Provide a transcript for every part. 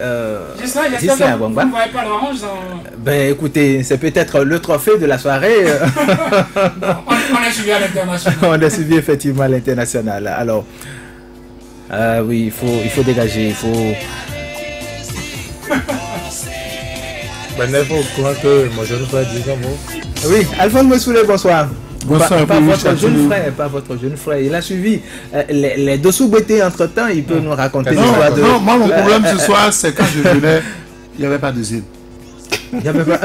Gislain Bongba. Vous ne voyez pas l'orange Ben écoutez, c'est peut-être le trophée de la soirée. On a suivi à l'international. On a suivi effectivement à l'international. Alors, oui, il faut dégager, il faut... Maintenant, il faut croire que moi je ne peux pas dire un mot. Oui, Alphonse Mossoulé, bonsoir. Bonsoir, pas votre jeune frère, pas votre jeune frère. Il a suivi les dessous beautés entre temps. Il peut nous raconter l'histoire de. Non, moi mon problème ce soir, c'est quand je venais, il n'y avait pas de zip. Il n'y avait pas.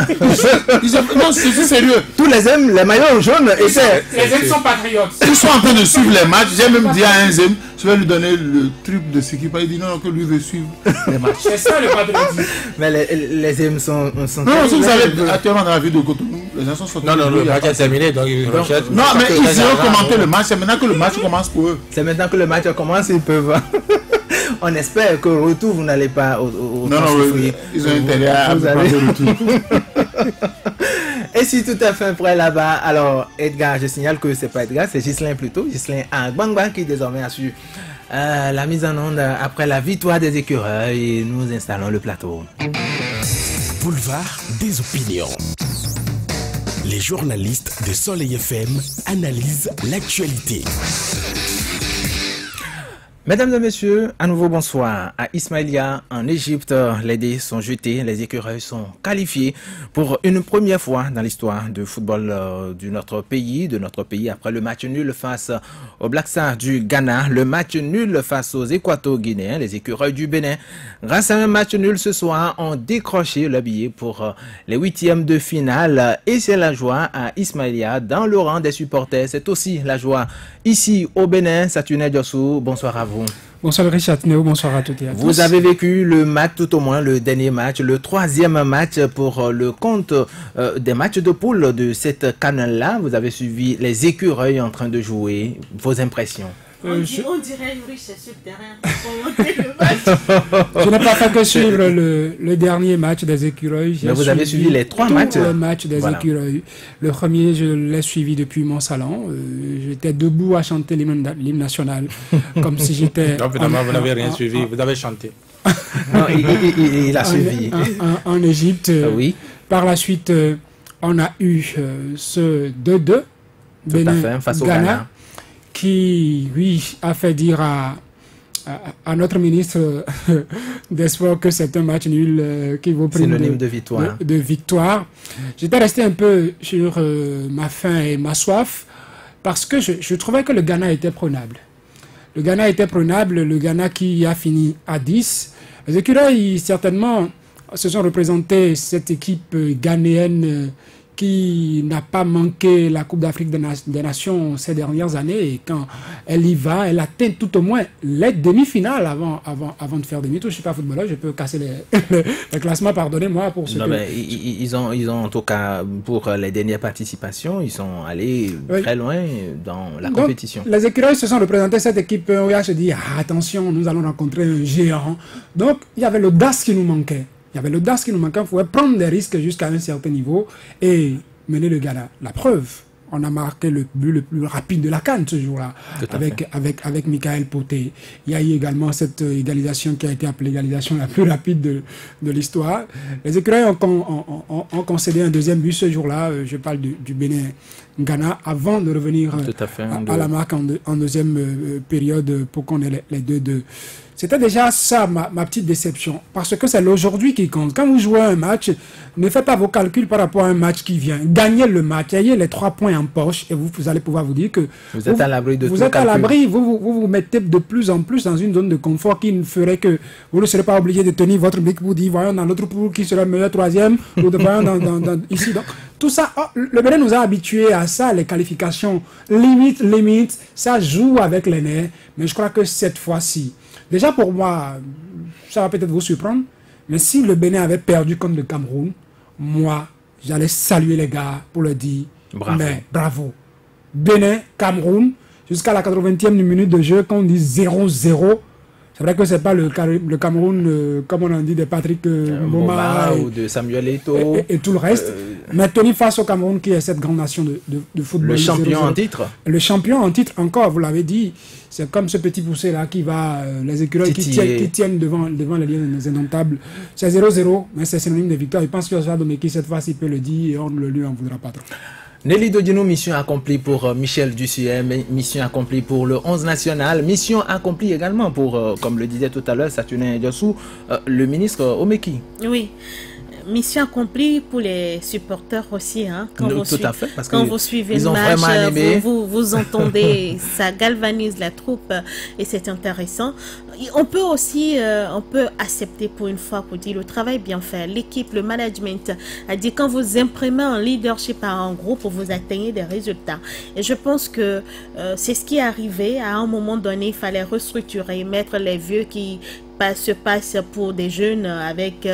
Non, c'est sérieux. Tous les maillots jaunes étaient. Les aimes sont patriotes. Ils sont en train de suivre les matchs. J'ai même dit à un zem, je vais lui donner le truc de ce qu'il va. Il dit non, que lui veut suivre les matchs. C'est ça le patriotisme. Mais les aimes sont. Non, vous savez, actuellement dans la ville de Cotonou, les gens sont sortis. Non, le match est terminé, donc ils recherchent. Non, mais ils iront commenter le match. C'est maintenant que le match commence pour eux. C'est maintenant que le match commence, ils peuvent. On espère qu'au retour, vous n'allez pas non, ils ont intérêt à aller au retour. Et si tout à fait prêt là-bas, alors Edgar, je signale que c'est pas Edgar, c'est Gislain plutôt. Gislain Bongba qui désormais assure la mise en onde après la victoire des écureuils. Et nous installons le plateau. Boulevard des opinions. Les journalistes de Soleil FM analysent l'actualité. Mesdames et messieurs, à nouveau bonsoir. À Ismaïlia, en Égypte, les dés sont jetés, les écureuils sont qualifiés pour une première fois dans l'histoire du football de notre pays après le match nul face aux Black Stars du Ghana, le match nul face aux Équato-Guinéens, les écureuils du Bénin. Grâce à un match nul ce soir, ont décroché le billet pour les huitièmes de finale et c'est la joie à Ismaïlia dans le rang des supporters. C'est aussi la joie ici au Bénin. Saturne Diossou, bonsoir à vous. Bonsoir Richard Néo, bonsoir à toutes et à tous. Vous avez vécu le match, tout au moins le dernier match, le troisième match pour le compte des matchs de poule de cette CAN-là. Vous avez suivi les écureuils en train de jouer. Vos impressions? On dirait Yuri, c'est sur le terrain. Je n'ai pas fait que suivre le dernier match des écureuils. Mais vous avez suivi les trois matchs. Le match des écureuils. Le premier, je l'ai suivi depuis mon salon. J'étais debout à chanter l'hymne national, comme si j'étais... Non, finalement, vous n'avez rien suivi, vous avez chanté. Non, il a suivi. En Égypte. Oui. Par la suite, on a eu ce 2-2. Bénin face au Ghana. Qui, oui, a fait dire à notre ministre des Sports que c'est un match nul qui vaut prime de victoire. De victoire. J'étais resté un peu sur ma faim et ma soif parce que je trouvais que le Ghana était prenable. Le Ghana était prenable, le Ghana qui a fini à 10. Les écureuils, certainement, se sont représentés cette équipe ghanéenne qui n'a pas manqué la Coupe d'Afrique des Nations ces dernières années. Et quand elle y va, elle atteint tout au moins les demi-finales avant de faire demi-tour. Je ne suis pas footballeur, je peux casser les classements, pardonnez-moi pour ce non, mais ils ont en tout cas, pour les dernières participations, ils sont allés très loin dans la compétition. Les écureuils se sont représentés cette équipe où il se dit attention, nous allons rencontrer un géant. Donc, il y avait l'audace qui nous manquait. Il y avait l'audace qui nous manquait, il fallait prendre des risques jusqu'à un certain niveau et mener le Ghana. La preuve, on a marqué le but le plus rapide de la CAN ce jour-là, avec Michael Poté. Il y a eu également cette égalisation qui a été appelée l'égalisation la plus rapide de l'histoire. Les écureuils ont concédé un deuxième but ce jour-là, je parle du Bénin-Ghana, avant de revenir à la marque en deuxième période pour qu'on ait les 2-2. C'était déjà ça ma petite déception. Parce que c'est l'aujourd'hui qui compte. Quand vous jouez un match, ne faites pas vos calculs par rapport à un match qui vient. Gagnez le match, ayez les 3 points en poche et vous allez pouvoir vous dire que vous êtes à l'abri de tout. Vous êtes à l'abri, vous mettez de plus en plus dans une zone de confort qui ne ferait que vous ne serez pas obligé de tenir votre brique pour dire voyons dans l'autre poule qui sera le meilleur troisième ou de voyons dans ici. Donc, tout ça, le Bénin nous a habitués à ça, les qualifications limite, ça joue avec les nerfs. Mais je crois que cette fois-ci, déjà pour moi, ça va peut-être vous surprendre, mais si le Bénin avait perdu contre le Cameroun, moi, j'allais saluer les gars pour leur dire bravo. Bénin, Cameroun, jusqu'à la 80e minute de jeu, quand on dit 0-0, C'est vrai que c'est pas le Cameroun, comme on en dit, de Patrick Mboma ou de Samuel Eto'o et tout le reste. Mais tenir face au Cameroun, qui est cette grande nation de football. Le champion en titre. Le champion en titre, encore, vous l'avez dit. C'est comme ce petit poussé là qui va, les écureuils qui tiennent devant les lions indomptables. C'est 0-0, mais c'est synonyme de victoire. Je pense que Sadomeki, cette fois-ci, peut le dire et on ne lui en voudra pas trop. Nelly Dodino, mission accomplie pour Michel Dussuet, mission accomplie pour le 11 national, mission accomplie également pour, comme le disait tout à l'heure, Saturnin Diassou, le ministre Omeki. Oui. Mission accomplie pour les supporters aussi. Hein, quand vous suivez le match, vous entendez, ça galvanise la troupe et c'est intéressant. On peut aussi accepter pour une fois pour dire le travail bien fait. L'équipe, le management a dit quand vous imprimez un leadership à un groupe, vous atteignez des résultats. Et je pense que c'est ce qui est arrivé. À un moment donné, il fallait restructurer, mettre les vieux qui se passent pour des jeunes avec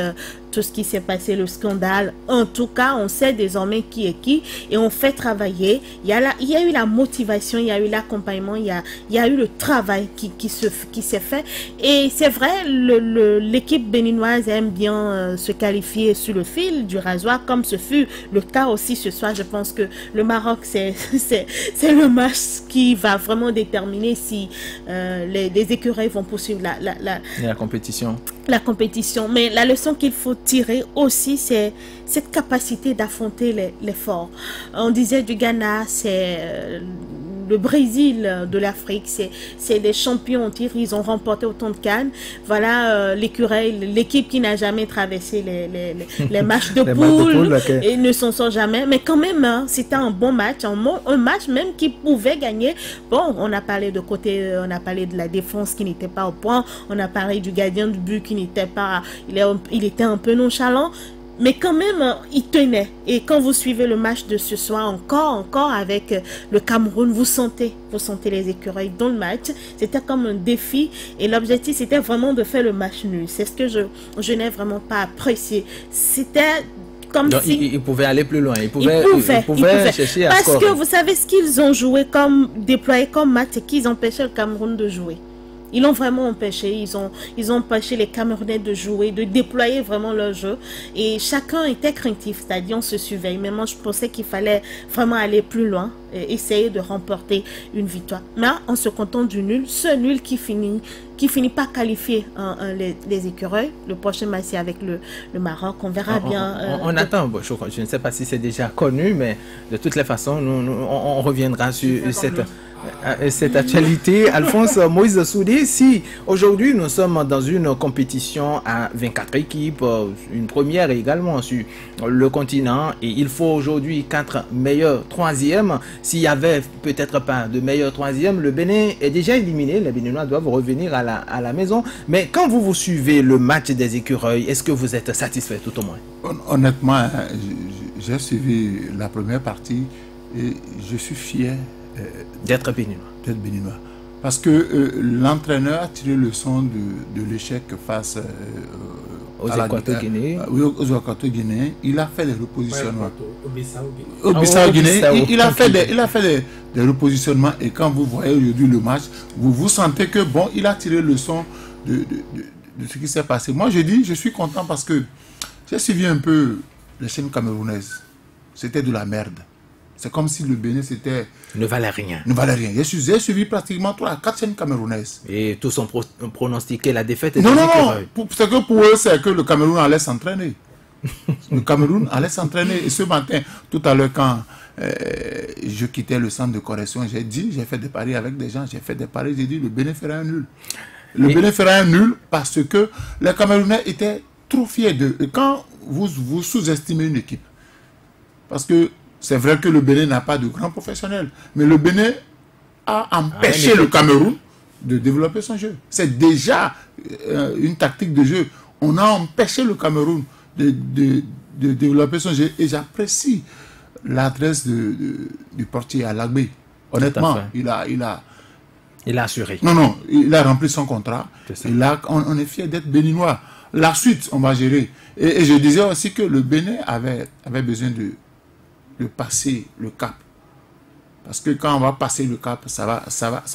tout ce qui s'est passé, le scandale. En tout cas, on sait désormais qui est qui et on fait travailler. Il y a eu la motivation, il y a eu l'accompagnement, il y a eu le travail qui s'est fait. Et c'est vrai, l'équipe béninoise aime bien se qualifier sur le fil du rasoir, comme ce fut le cas aussi ce soir. Je pense que le Maroc, c'est le match qui va vraiment déterminer si les écureuils vont poursuivre la compétition. Mais la leçon qu'il faut tirer aussi, c'est cette capacité d'affronter l'effort. On disait du Ghana, c'est le Brésil de l'Afrique, c'est des champions en titre, ils ont remporté autant de CAN. Voilà l'écureuil, l'équipe qui n'a jamais traversé les matchs de poule et ne s'en sort jamais. Mais quand même, hein, c'était un bon match, un match même qui pouvait gagner. Bon, on a parlé on a parlé de la défense qui n'était pas au point, on a parlé du gardien du but qui n'était pas, il était un peu nonchalant. Mais quand même, il tenait. Et quand vous suivez le match de ce soir, encore avec le Cameroun, vous sentez les écureuils dans le match. C'était comme un défi. Et l'objectif, c'était vraiment de faire le match nul. C'est ce que je n'ai vraiment pas apprécié. C'était comme donc, si... il pouvait aller plus loin. Il pouvait chercher à scorer. Parce que vous savez ce qu'ils ont joué déployé comme match, c'est qu'ils empêchaient le Cameroun de jouer. Ils l'ont vraiment empêché, ils ont empêché les Camerounais de jouer, de déployer vraiment leur jeu. Et chacun était craintif, c'est-à-dire on se surveille. Mais moi, je pensais qu'il fallait vraiment aller plus loin, et essayer de remporter une victoire. Mais en se contentant du nul, ce nul qui finit pas qualifié les écureuils. Le prochain match c'est avec le Maroc, on verra bien. On attend, je ne sais pas si c'est déjà connu, mais de toutes les façons, on reviendra sur cette actualité. Alphonse Moïse Soudé, si aujourd'hui nous sommes dans une compétition à 24 équipes, une première également sur le continent, et il faut aujourd'hui 4 meilleurs troisièmes, s'il y avait peut-être pas de meilleurs troisièmes, le Bénin est déjà éliminé, les Béninois doivent revenir à la maison. Mais quand vous suivez le match des écureuils, est-ce que vous êtes satisfait tout au moins? Honnêtement, j'ai suivi la première partie et je suis fier d'être béninois. Parce que l'entraîneur a tiré le son de l'échec face aux Équato-Guinéens. Aux Équato-Guinéens. Il a fait des repositionnements. Au Bissau-Guinée, il a fait des repositionnements. Et quand vous voyez aujourd'hui le match, vous sentez que bon, il a tiré le son de ce qui s'est passé. Moi, je suis content parce que j'ai suivi un peu les chaînes camerounaises. C'était de la merde. C'est comme si le Bénin, c'était... Ne valait rien. J'ai suivi pratiquement 3 à 4 chaînes camerounaises. Et tous ont pronostiqué la défaite. Non. C'est que pour eux, c'est que le Cameroun allait s'entraîner. Le Cameroun allait s'entraîner. Et ce matin, tout à l'heure, quand je quittais le centre de correction, j'ai fait des paris avec des gens. J'ai dit, le Bénin fera un nul. Bénin fera un nul parce que les Camerounais étaient trop fiers d'eux. Et quand vous sous-estimez une équipe, parce que c'est vrai que le Bénin n'a pas de grands professionnels, mais le Bénin a empêché le Cameroun de développer son jeu. C'est déjà une tactique de jeu. On a empêché le Cameroun de développer son jeu. Et j'apprécie l'adresse du portier à Lagbé. Honnêtement, il a assuré. Non, il a rempli son contrat. Et là, on est fiers d'être béninois. La suite, on va gérer. Et je disais aussi que le Bénin avait besoin de passer le cap. Parce que quand on va passer le cap, ça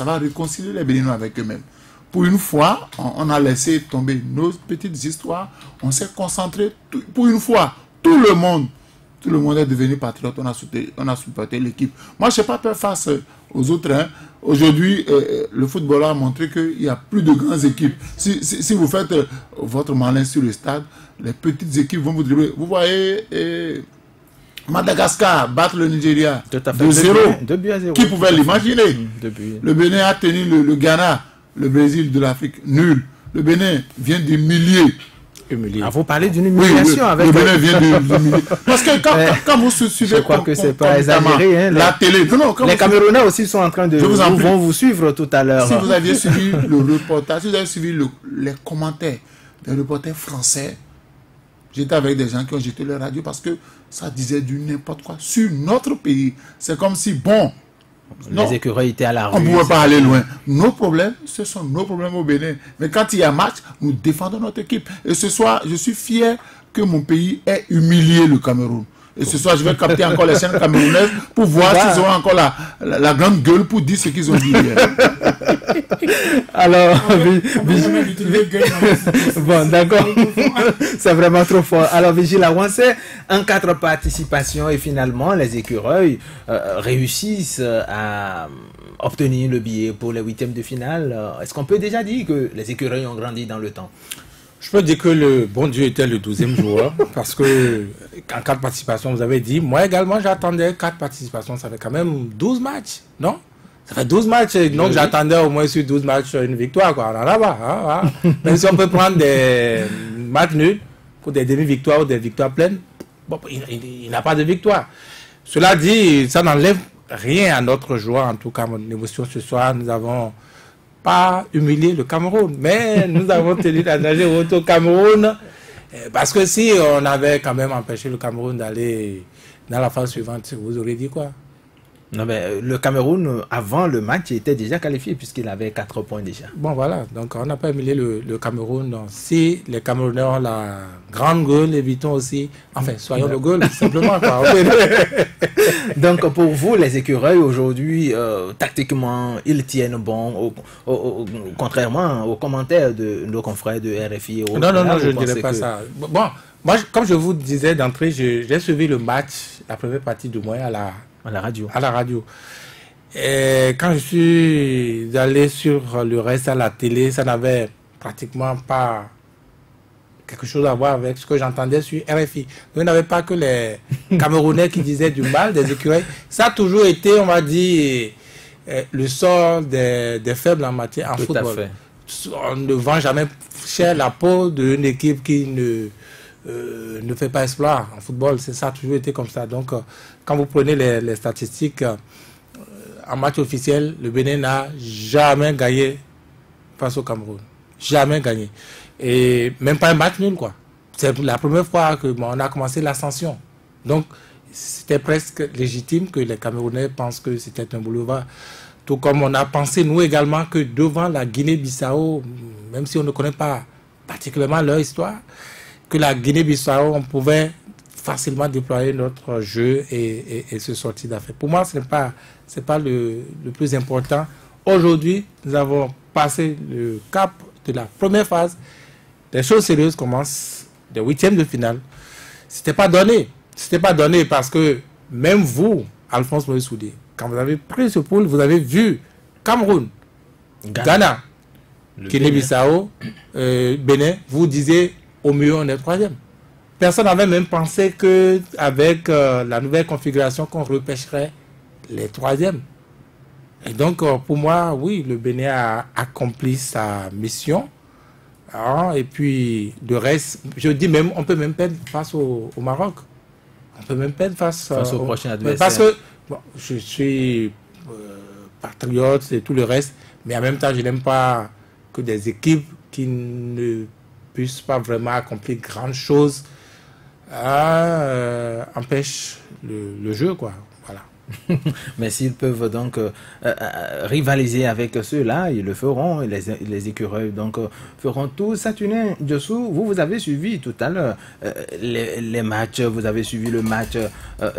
va réconcilier les Béninois avec eux-mêmes. pour une fois, on a laissé tomber nos petites histoires. On s'est concentré. Pour une fois, tout le monde est devenu patriote. On a supporté l'équipe. Moi, je n'ai pas peur face aux autres. Hein. Aujourd'hui, le football a montré qu'il n'y a plus de grandes équipes. Si vous faites votre malin sur le stade, les petites équipes vont vous dribbler. Vous voyez Madagascar battre le Nigeria 2-0. Qui pouvait l'imaginer? Le Bénin a tenu le Ghana, le Brésil de l'Afrique, nul. Le Bénin vient d'humilier. Vous parlez d'une humiliation avec... Le Bénin vient d'humilier. Parce que quand vous suivez... Je crois que c'est pas exagéré. Hein, la télé... Non, les Camerounais aussi sont en train de... vont vous suivre tout à l'heure. Si vous aviez suivi le reportage, si vous avez suivi les commentaires des reporters français, j'étais avec des gens qui ont jeté leur radio parce que ça disait du n'importe quoi sur notre pays. C'est comme si, bon... Les écureuils étaient à la rue. On ne pouvait pas aller loin. Nos problèmes, ce sont nos problèmes au Bénin. Mais quand il y a match, nous défendons notre équipe. Et ce soir, je suis fier que mon pays ait humilié le Cameroun. Et ce soir, je vais capter encore les chaînes camerounaises pour voir s'ils auront encore la grande gueule pour dire ce qu'ils ont dit hier. Alors, bon, d'accord. C'est vraiment trop fort. Alors, Vigile Awansé, en 4 participations et finalement, les écureuils réussissent à obtenir le billet pour les 8e de finale. Est-ce qu'on peut déjà dire que les écureuils ont grandi dans le temps? Je peux dire que le bon Dieu était le 12e joueur, parce que en 4 participations, vous avez dit, moi également j'attendais 4 participations, ça fait quand même 12 matchs, non? Ça fait 12 matchs, donc j'attendais au moins sur 12 matchs une victoire, quoi. Là-bas, même si on peut prendre des matchs nuls pour des demi-victoires ou des victoires pleines, bon, il n'a pas de victoire. Cela dit, ça n'enlève rien à notre joie, en tout cas mon émotion ce soir, nous avons pas humilié le Cameroun, mais nous avons tenu à nager au Cameroun, parce que si on avait quand même empêché le Cameroun d'aller dans la phase suivante, vous aurez dit quoi? Non, mais le Cameroun, avant le match, était déjà qualifié puisqu'il avait 4 points déjà. Bon, voilà. Donc, on n'a pas humilié le Cameroun. Donc, si les Camerounais ont la grande gueule, évitons aussi... Enfin, soyons le gueule, simplement. Quoi. Donc, pour vous, les écureuils, aujourd'hui, tactiquement, ils tiennent bon, contrairement aux commentaires de nos confrères de RFI. Non, je ne dirais pas ça. Bon, moi, comme je vous disais d'entrée, j'ai suivi le match, la première partie du moins, à la radio. Et quand je suis allé sur le reste à la télé, ça n'avait pratiquement pas quelque chose à voir avec ce que j'entendais sur RFI. Il n'y avait pas que les Camerounais qui disaient du mal des écureuils. Ça a toujours été, on va dire, le sort des faibles en matière en football. On ne vend jamais cher la peau d'une équipe qui ne fait pas exploit en football. Ça a toujours été comme ça. Donc, quand vous prenez les statistiques, en match officiel, le Bénin n'a jamais gagné face au Cameroun. Jamais gagné. Et même pas un match nul, quoi. C'est la première fois qu'on a commencé l'ascension. Donc, c'était presque légitime que les Camerounais pensent que c'était un boulevard. Tout comme on a pensé, nous également, que devant la Guinée-Bissau, même si on ne connaît pas particulièrement leur histoire, que la Guinée-Bissau, on pouvait facilement déployer notre jeu et se sortir d'affaire. Pour moi, ce n'est pas le plus important. Aujourd'hui, nous avons passé le cap de la première phase. Les choses sérieuses commencent, les 8e de finale. C'était pas donné. C'était pas donné parce que même vous, Alphonse Moïse Soudé, quand vous avez pris ce pool, vous avez vu Cameroun, Ghana, Guinée-Bissau, Bénin, vous disiez au mieux on est 3e. Personne n'avait même pensé qu'avec la nouvelle configuration qu'on repêcherait les 3e. Et donc pour moi, oui, le Bénin a accompli sa mission. Et puis le reste, je dis même, on peut même perdre face au Maroc. On peut même perdre face au prochain adversaire. Parce que bon, je suis patriote et tout le reste, mais en même temps, je n'aime pas que des équipes qui ne puissent pas vraiment accomplir grand chose empêchent le jeu, quoi. Voilà. Mais s'ils peuvent donc rivaliser avec ceux-là, ils le feront. Les écureuils donc feront tout. Saturnin dessous, vous avez suivi tout à l'heure les matchs. Vous avez suivi le match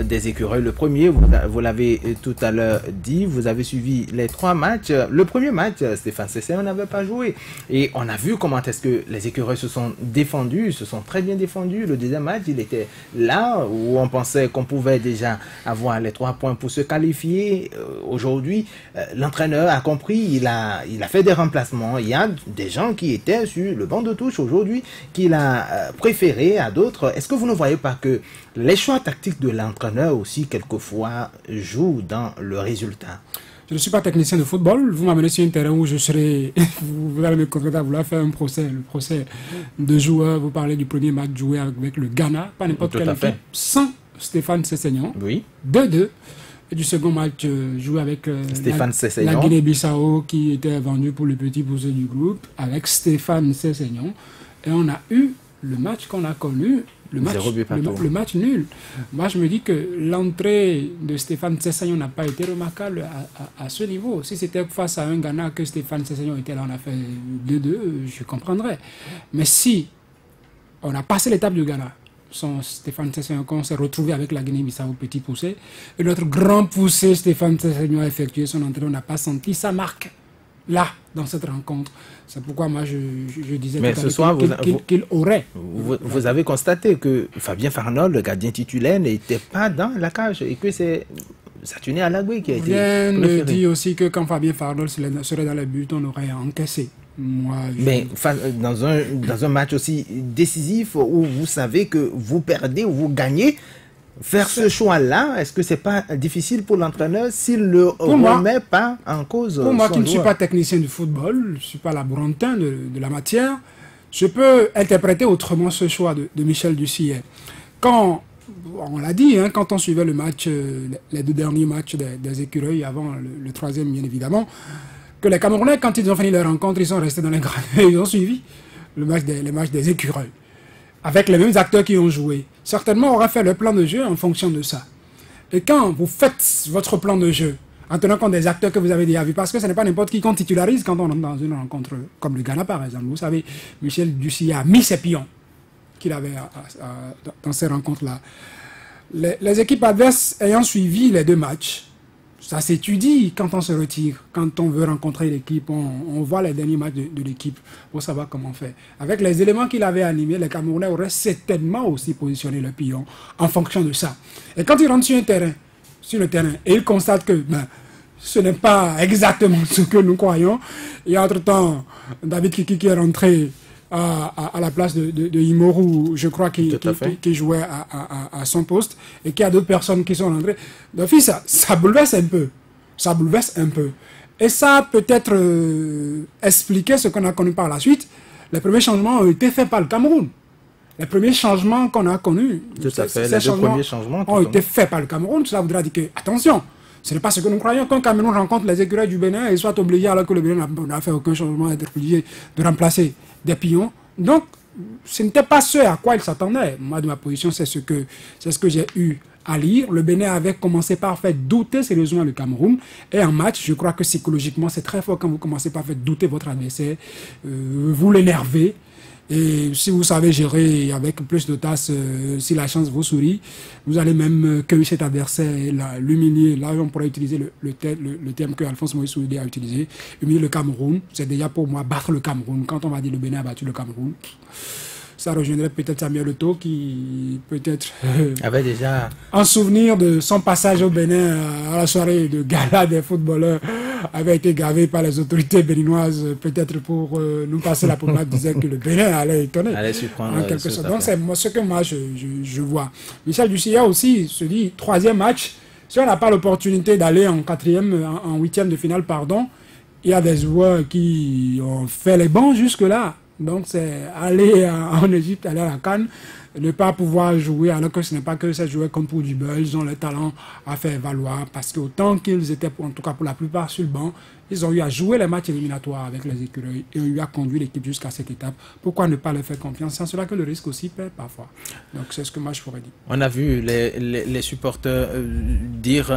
des écureuils. Le premier, vous l'avez tout à l'heure dit. Vous avez suivi les 3 matchs. Le premier match, Stéphane Sessegnons n'avait pas joué. Et on a vu comment est-ce que les écureuils se sont défendus, se sont très bien défendus. Le deuxième match, il était là où on pensait qu'on pouvait déjà avoir les 3 points pour se qualifier. Aujourd'hui, l'entraîneur a compris, il a fait des remplacements. Il y a des gens qui étaient sur le banc de touche aujourd'hui qu'il a préféré à d'autres. Est-ce que vous ne voyez pas que les choix tactiques de l'entraîneur aussi, quelquefois, jouent dans le résultat? Je ne suis pas technicien de football. Vous m'amenez sur un terrain où je serai... vous allez me contraindre à vouloir faire un procès. Le procès de joueurs. Vous parlez du premier match joué avec le Ghana. Pas n'importe quelle équipe. Sans Stéphane Sessegnons. Oui. 2-2. Et du second match joué avec la Guinée-Bissau qui était vendu pour le petit poussé du groupe. Avec Stéphane Sessegnons. Et on a eu le match qu'on a connu. Le match nul. Moi, je me dis que l'entrée de Stéphane Sessegnons n'a pas été remarquable à ce niveau. Si c'était face à un Ghana que Stéphane Sessegnons était là, on a fait 2-2, je comprendrais. Mais si on a passé l'étape du Ghana, sans Stéphane Sessegnons, qu'on s'est retrouvé avec la Guinée-Bissau petit poussé, et notre grand poussé, Stéphane Sessegnons, a effectué son entrée, on n'a pas senti sa marque là, dans cette rencontre. C'est pourquoi moi je disais qu'il aurait. Vous avez constaté que Fabien Farnold, le gardien titulaire, n'était pas dans la cage et que c'est Saturnin Alagwe qui a été préféré. On dit aussi que quand Fabien Farnold serait dans les buts, on aurait encaissé. Mais dans un match aussi décisif où vous savez que vous perdez ou vous gagnez, faire ce choix-là, est-ce que c'est pas difficile pour l'entraîneur s'il ne le remet pas en cause? Pour moi qui ne suis pas technicien du football, je ne suis pas labourantin de la matière, je peux interpréter autrement ce choix de Michel Dussillet. Quand, on l'a dit, quand on suivait le match, les 2 derniers matchs des écureuils, avant le 3e bien évidemment, que les Camerounais, quand ils ont fini leur rencontre, ils sont restés dans les gradins, ils ont suivi les matchs des écureuils. Avec les mêmes acteurs qui ont joué. Certainement, on aura fait le plan de jeu en fonction de ça. Et quand vous faites votre plan de jeu, en tenant compte des acteurs que vous avez déjà vus, parce que ce n'est pas n'importe qui qu'on titularise quand on entre dans une rencontre comme le Ghana, par exemple. Vous savez, Michel Dussillet a mis ses pions qu'il avait dans ces rencontres-là. Les équipes adverses ayant suivi les 2 matchs, ça s'étudie quand on se retire, quand on veut rencontrer l'équipe, on voit les derniers matchs de l'équipe pour savoir comment faire. Avec les éléments qu'il avait animés, les Camerounais auraient certainement aussi positionné le pion en fonction de ça. Et quand ils rentrent sur le terrain, et ils constatent que ce n'est pas exactement ce que nous croyons, et entre-temps, David Kiki qui est rentré à la place de Imoru, je crois, qui jouait à son poste, et qu'il y a d'autres personnes qui sont rentrées. D'office, ça bouleverse un peu. Ça bouleverse un peu. Et ça peut-être expliquer ce qu'on a connu par la suite. Les premiers changements ont été faits par le Cameroun. Les premiers changements qu'on a connus, ont été faits par le Cameroun. Cela voudra dire que, attention, ce n'est pas ce que nous croyons. Quand Cameroun rencontre les écureuils du Bénin, ils soient obligés, alors que le Bénin n'a fait aucun changement, d'être obligé de remplacer des pions. Donc, ce n'était pas ce à quoi ils s'attendaient. Moi, de ma position, c'est ce que j'ai eu à lire. Le Bénin avait commencé par faire douter sérieusement le Cameroun. Et en match, je crois que psychologiquement, c'est très fort quand vous commencez par faire douter votre adversaire. Vous l'énervez. Et si vous savez gérer avec plus de tasse, si la chance vous sourit, vous allez même cueillir cet adversaire, l'humilier. Là, on pourrait utiliser le terme que Alphonse Moïse Soudé a utilisé. Humilier le Cameroun, c'est déjà pour moi battre le Cameroun. Quand on va dire le Bénin a battu le Cameroun, ça rejoindrait peut-être Samuel Eto'o qui peut-être avait déjà en souvenir de son passage au Bénin à la soirée de gala des footballeurs avait été gavé par les autorités béninoises peut-être pour nous passer la pommade, disait que le Bénin allait étonner en quelque sorte. Donc c'est ce que moi je vois. Michel Dussillet aussi se dit 3e match, si on n'a pas l'opportunité d'aller en 8e de finale, il y a des joueurs qui ont fait les bons jusque-là. Donc c'est aller en Égypte, aller à la CAN, ne pas pouvoir jouer, alors que ce n'est pas que ces joueurs comme pour du beurre, ils ont le talent à faire valoir, parce qu'autant qu'ils étaient, en tout cas pour la plupart sur le banc, Ils ont eu à jouer les matchs éliminatoires avec les écureuils et ont eu à conduire l'équipe jusqu'à cette étape. Pourquoi ne pas leur faire confiance? C'est en cela que le risque aussi perd parfois. Donc c'est ce que moi je pourrais dire. On a vu les supporters dire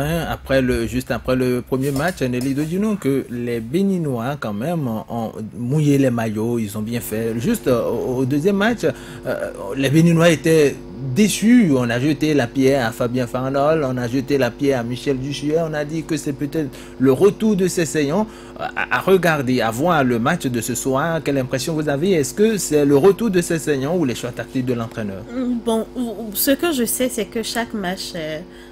juste après le premier match, Nelly Dodinou, que les Béninois quand même ont mouillé les maillots, ils ont bien fait. Juste au deuxième match, les Béninois étaient déçus. On a jeté la pierre à Fabien Farnol, on a jeté la pierre à Michel Duchuet, on a dit que c'est peut-être le retour de ces Sessegnon. À regarder, à voir le match de ce soir, quelle impression vous avez? Est-ce que c'est le retour de ces Sessegnon ou les choix tactiques de l'entraîneur? Bon, ce que je sais, c'est que chaque match,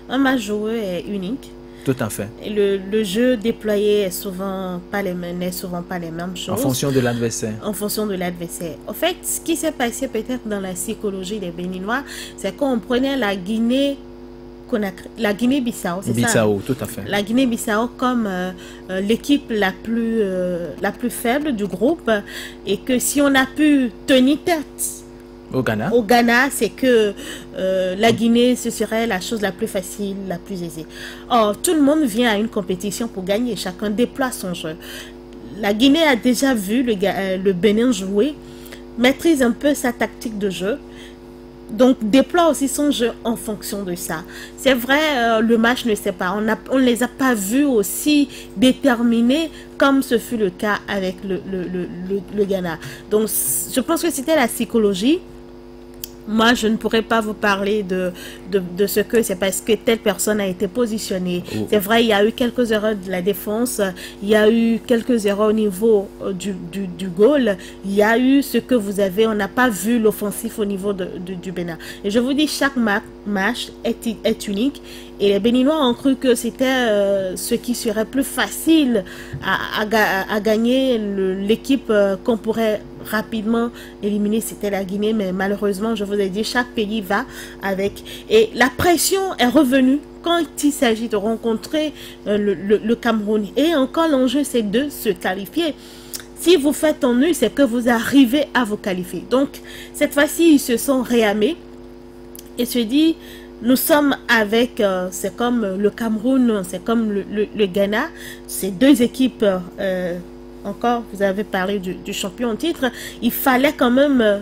un match joué est unique. Tout à fait. Et le jeu déployé n'est souvent pas les mêmes choses. En fonction de l'adversaire. En fonction de l'adversaire. En fait, ce qui s'est passé peut-être dans la psychologie des Béninois, c'est qu'on prenait la Guinée-Bissau, c'est ça? Bissau, tout à fait. La Guinée-Bissau comme l'équipe la plus faible du groupe, et que si on a pu tenir tête au Ghana, c'est que la Guinée, ce serait la chose la plus facile, la plus aisée. Or, tout le monde vient à une compétition pour gagner. Chacun déploie son jeu. La Guinée a déjà vu le Bénin jouer, maîtrise un peu sa tactique de jeu, donc déploie aussi son jeu en fonction de ça. C'est vrai, le match ne sait pas. On ne les a pas vus aussi déterminés comme ce fut le cas avec le Ghana. Donc, je pense que c'était la psychologie. Moi, je ne pourrais pas vous parler de ce que c'est parce que telle personne a été positionnée. Oh. C'est vrai, il y a eu quelques erreurs de la défense, il y a eu quelques erreurs au niveau du goal, il y a eu ce que vous avez, on n'a pas vu l'offensif au niveau du Bénin. Et je vous dis, chaque match est unique. Et les Béninois ont cru que c'était ce qui serait plus facile à gagner. L'équipe qu'on pourrait rapidement éliminer, c'était la Guinée. Mais malheureusement, je vous ai dit, chaque pays va avec. Et la pression est revenue quand il s'agit de rencontrer le Cameroun. Et encore, l'enjeu, c'est de se qualifier. Si vous faites en nul, c'est que vous arrivez à vous qualifier. Donc, cette fois-ci, ils se sont réarmés et se disent... Nous sommes avec, c'est comme le Cameroun, c'est comme le Ghana, ces deux équipes, encore, vous avez parlé du champion en titre, il fallait quand même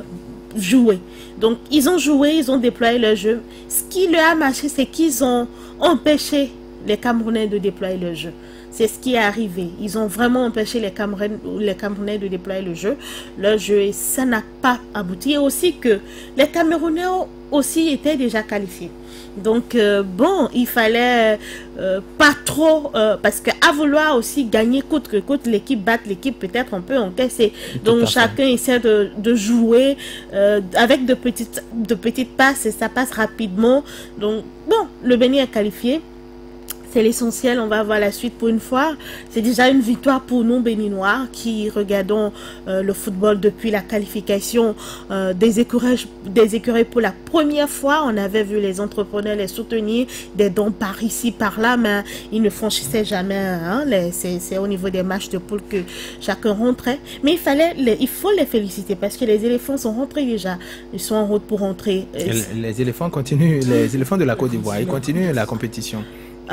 jouer. Donc, ils ont joué, ils ont déployé leur jeu. Ce qui leur a marché, c'est qu'ils ont empêché les Camerounais de déployer leur jeu. C'est ce qui est arrivé. Ils ont vraiment empêché les Camerounais de déployer le jeu. Leur jeu, et ça n'a pas abouti. Et aussi que les Camerounais aussi étaient déjà qualifiés. Donc, bon, il fallait pas trop, parce qu'à vouloir aussi gagner coûte que coûte, l'équipe batte l'équipe, peut-être on peut encaisser. Donc, chacun essaie de jouer avec de petites passes et ça passe rapidement. Donc, bon, le Bénin est qualifié. C'est l'essentiel, on va voir la suite pour une fois. C'est déjà une victoire pour nous Béninois qui regardons le football depuis la qualification des écureuils pour la première fois. On avait vu les entrepreneurs les soutenir, des dons par ici, par là, mais ils ne franchissaient jamais. Hein, c'est au niveau des matchs de poule que chacun rentrait. Mais il faut les féliciter parce que les éléphants sont rentrés déjà. Ils sont en route pour rentrer. Les éléphants continuent, les éléphants de la Côte d'Ivoire, ils continuent la compétition.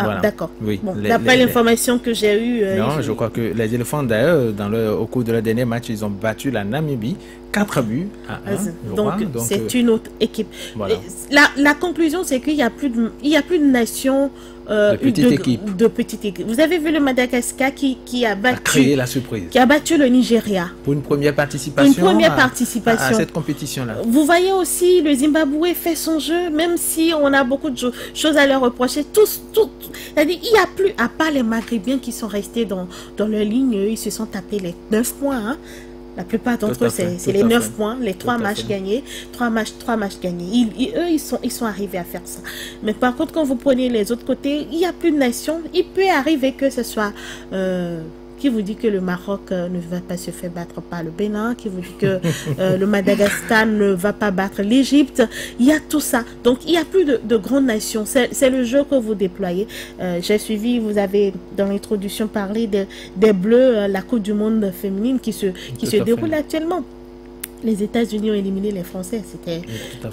Ah, voilà. D'accord. Oui. Bon, d'après l'information que j'ai eue... non, je crois que les éléphants, d'ailleurs, au cours de leur dernier match, ils ont battu la Namibie 4 buts à 1. Donc c'est une autre équipe. Voilà. La conclusion, c'est qu'il n'y a plus de nation... de petite équipe. Vous avez vu le Madagascar qui a créé la surprise. Qui a battu le Nigeria. Pour une première participation. À cette compétition-là. Vous voyez aussi, le Zimbabwe fait son jeu, même si on a beaucoup de choses à leur reprocher. C'est-à-dire, il n'y a plus, à part les Maghrébiens qui sont restés dans leur ligne, ils se sont tapés les 9 points. Hein. La plupart d'entre eux, c'est les 9 points, les 3 matchs gagnés. 3 matchs gagnés. Eux, ils sont arrivés à faire ça. Mais par contre, quand vous prenez les autres côtés, il n'y a plus de nation. Il peut arriver que ce soit... qui vous dit que le Maroc ne va pas se faire battre par le Bénin, qui vous dit que le Madagascar ne va pas battre l'Égypte. Il y a tout ça. Donc, il n'y a plus de grandes nations. C'est le jeu que vous déployez. J'ai suivi, vous avez dans l'introduction parlé des Bleus, la Coupe du Monde féminine qui se déroule actuellement. les États-Unis ont éliminé les Français.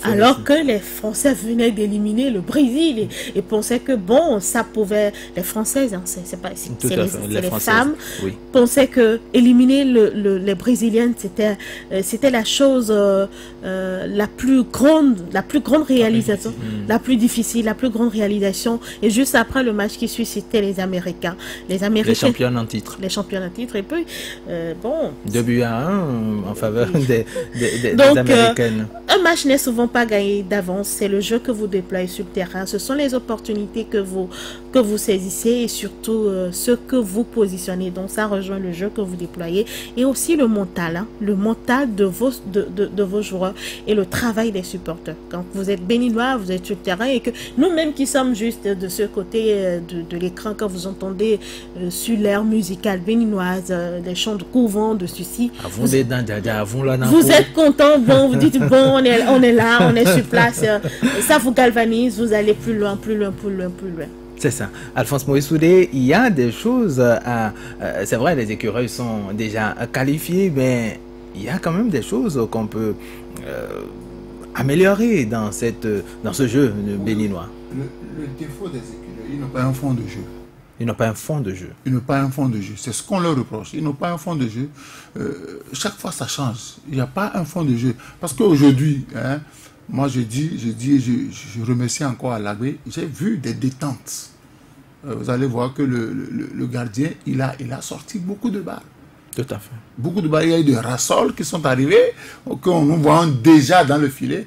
Alors que les Français venaient d'éliminer le Brésil et pensaient que bon, ça pouvait... Les Françaises, hein, c'est les femmes, pensaient que éliminer les Brésiliennes, c'était la chose la plus grande réalisation, la plus difficile, la plus grande réalisation. Et juste après le match qui suit, c'était les Américains. Les championnes en titre. Les championnes en titre. Et puis, bon... 2-1 en faveur des Donc, Américaines. Un match n'est souvent pas gagné d'avance. C'est le jeu que vous déployez sur le terrain. Ce sont les opportunités que vous saisissez et surtout ce que vous positionnez. Donc, ça rejoint le jeu que vous déployez et aussi le mental. Hein, le mental de vos joueurs et le travail des supporters. Quand vous êtes béninois, vous êtes sur le terrain et que nous-mêmes qui sommes juste de ce côté de l'écran, quand vous entendez sur l'air musical béninoise, des chants de couvent, de ceci. Vous êtes content, bon, vous dites bon, on est là, on est sur place, ça vous galvanise, vous allez plus loin. C'est ça. Alphonse Moïse Soudé, il y a des choses c'est vrai, les écureuils sont déjà qualifiés, mais il y a quand même des choses qu'on peut améliorer dans ce jeu béninois. Le défaut des écureuils, ils n'ont pas un fond de jeu. Ils n'ont pas un fond de jeu. Ils n'ont pas un fond de jeu. C'est ce qu'on leur reproche. Ils n'ont pas un fond de jeu. Chaque fois, ça change. Il n'y a pas un fond de jeu. Parce qu'aujourd'hui, hein, moi, je remercie encore à Lagbé, j'ai vu des détentes. Vous allez voir que le gardien, il a sorti beaucoup de balles. Tout à fait. Beaucoup de balles. Il y a eu des rassols qui sont arrivés, qu'on nous voit déjà dans le filet.